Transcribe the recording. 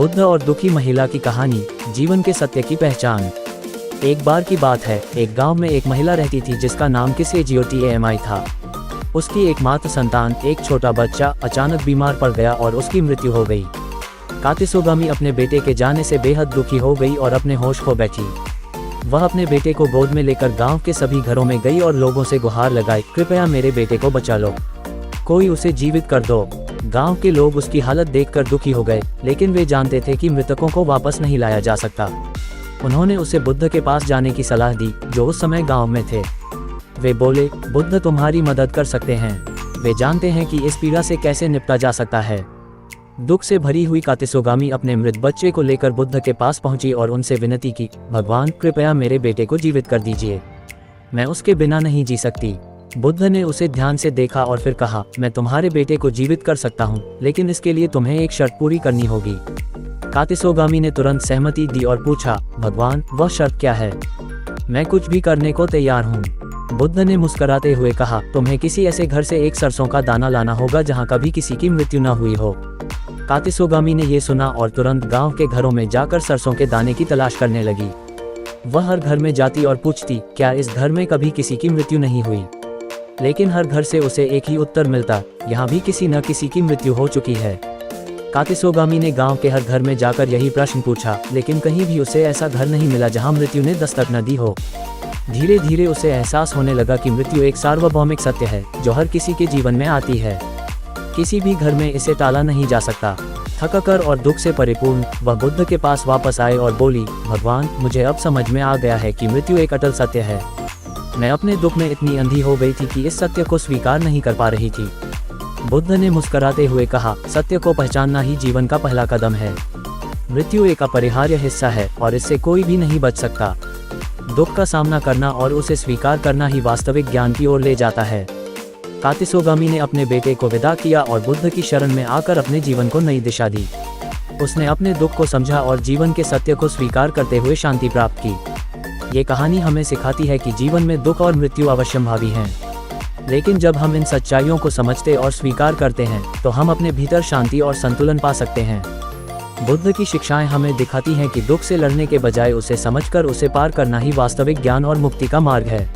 बुद्ध और दुखी महिला की कहानी, जीवन के सत्य की पहचान। एक बार की बात है, एक गांव में एक महिला रहती थी जिसका नाम किसेजियोटीएमआई था। उसकी एकमात्र संतान, एक छोटा बच्चा, अचानक बीमार पड़ गया और उसकी मृत्यु हो गई। कातिसोगामी अपने बेटे के जाने से बेहद दुखी हो गई और अपने होश खो बैठी। वह अपने बेटे को गोद में लेकर गांव के सभी घरों में गई और लोगों से गुहार लगाई, कृपया मेरे बेटे को बचा लो, कोई उसे जीवित कर दो। गांव के लोग उसकी हालत देखकर दुखी हो गए, लेकिन वे जानते थे कि मृतकों को वापस नहीं लाया जा सकता। उन्होंने उसे बुद्ध के पास जाने की सलाह दी, जो उस समय गांव में थे। वे बोले, बुद्ध तुम्हारी मदद कर सकते हैं, वे जानते हैं कि इस पीड़ा से कैसे निपटा जा सकता है। दुख से भरी हुई कातिसोगामी अपने मृत बच्चे को लेकर बुद्ध के पास पहुंची और उनसे विनती की, भगवान कृपया मेरे बेटे को जीवित कर दीजिए, मैं उसके बिना नहीं जी सकती। बुद्ध ने उसे ध्यान से देखा और फिर कहा, मैं तुम्हारे बेटे को जीवित कर सकता हूँ, लेकिन इसके लिए तुम्हें एक शर्त पूरी करनी होगी। कातिसोगामी ने तुरंत सहमति दी और पूछा, भगवान वह शर्त क्या है? मैं कुछ भी करने को तैयार हूँ। बुद्ध ने मुस्कुराते हुए कहा, तुम्हें किसी ऐसे घर से एक सरसों का दाना लाना होगा जहाँ कभी किसी की मृत्यु न हुई हो। कातिसोगामी ने ये सुना और तुरंत गांव के घरों में जाकर सरसों के दाने की तलाश करने लगी। वह हर घर में जाती और पूछती, क्या इस घर में कभी किसी की मृत्यु नहीं हुई? लेकिन हर घर से उसे एक ही उत्तर मिलता, यहाँ भी किसी न किसी की मृत्यु हो चुकी है। कातिसोगामी ने गांव के हर घर में जाकर यही प्रश्न पूछा, लेकिन कहीं भी उसे ऐसा घर नहीं मिला जहां मृत्यु ने दस्तक न दी हो। धीरे धीरे उसे एहसास होने लगा कि मृत्यु एक सार्वभौमिक सत्य है, जो हर किसी के जीवन में आती है। किसी भी घर में इसे टाला नहीं जा सकता। थककर और दुख से परिपूर्ण वह बुद्ध के पास वापस आए और बोली, भगवान मुझे अब समझ में आ गया है कि मृत्यु एक अटल सत्य है। मैं अपने दुख में इतनी अंधी हो गई थी कि इस सत्य को स्वीकार नहीं कर पा रही थी। बुद्ध ने मुस्कुराते हुए कहा, सत्य को पहचानना ही जीवन का पहला कदम है। मृत्यु एक अपरिहार्य हिस्सा है और इससे कोई भी नहीं बच सकता। दुख का सामना करना और उसे स्वीकार करना ही वास्तविक ज्ञान की ओर ले जाता है। कातिसोगामी ने अपने बेटे को विदा किया और बुद्ध की शरण में आकर अपने जीवन को नई दिशा दी। उसने अपने दुख को समझा और जीवन के सत्य को स्वीकार करते हुए शांति प्राप्त की। ये कहानी हमें सिखाती है कि जीवन में दुख और मृत्यु अवश्यंभावी हैं, लेकिन जब हम इन सच्चाइयों को समझते और स्वीकार करते हैं तो हम अपने भीतर शांति और संतुलन पा सकते हैं। बुद्ध की शिक्षाएं हमें दिखाती हैं कि दुख से लड़ने के बजाय उसे समझकर उसे पार करना ही वास्तविक ज्ञान और मुक्ति का मार्ग है।